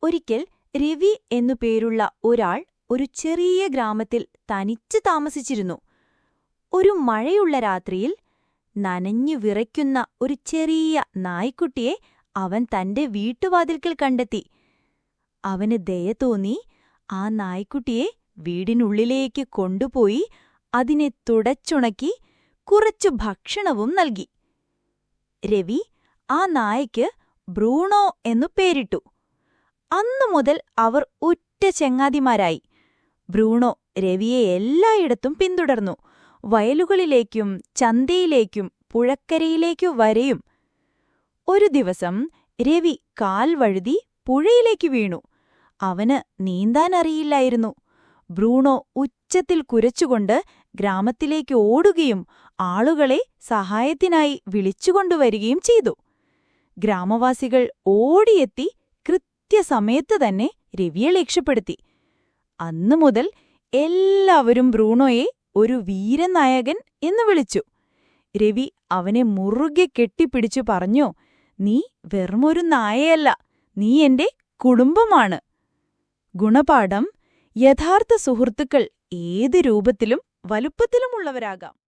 ഒരിക്കൽ രവി എന്നു പേരുള്ള ഒരാൾ ഒരു ചെറിയ ഗ്രാമത്തിൽ തനിച്ച് താമസിച്ചിരുന്നു. ഒരു മഴയുള്ള രാത്രിയിൽ നനഞ്ഞു വിറയ്ക്കുന്ന ഒരു ചെറിയ നായ്ക്കുട്ടിയെ അവൻ തന്റെ വീട്ടുവാതിൽക്കൽ കണ്ടെത്തി. അവന് ദയ തോന്നി ആ നായ്ക്കുട്ടിയെ വീടിനുള്ളിലേക്ക് കൊണ്ടുപോയി അതിനെ തുടച്ചുണക്കി കുറച്ചു ഭക്ഷണവും നൽകി. രവി ആ നായയ്ക്ക് ബ്രൂണോ എന്നു പേരിട്ടു. അന്നുമുതൽ അവർ ഉറ്റ ചെങ്ങാതിമാരായി. ബ്രൂണോ രവിയെ എല്ലായിടത്തും പിന്തുടർന്നു. വയലുകളിലേക്കും ചന്തയിലേക്കും പുഴക്കരയിലേക്കു വരെയും. ഒരു ദിവസം രവി കാൽ വഴുതി പുഴയിലേക്ക് വീണു. അവന് നീന്താനറിയില്ലായിരുന്നു. ബ്രൂണോ ഉച്ചത്തിൽ കുരച്ചുകൊണ്ട് ഗ്രാമത്തിലേക്ക് ഓടുകയും ആളുകളെ സഹായത്തിനായി വിളിച്ചുകൊണ്ടുവരികയും ചെയ്തു. ഗ്രാമവാസികൾ ഓടിയെത്തി കൃത്യസമയത്ത് തന്നെ രവിയെ രക്ഷപ്പെടുത്തി. അന്നുമുതൽ എല്ലാവരും ബ്രൂണോയെ ഒരു വീരനായകൻ എന്നു വിളിച്ചു. രവി അവനെ മുറുകെ കെട്ടിപ്പിടിച്ചു പറഞ്ഞു, "നീ വെറുമൊരു നായയല്ല, നീ എന്റെ കുടുംബമാണ്." ഗുണപാഠം: യഥാർത്ഥ സുഹൃത്തുക്കൾ ഏത് രൂപത്തിലും വലുപ്പത്തിലുമുള്ളവരാകാം.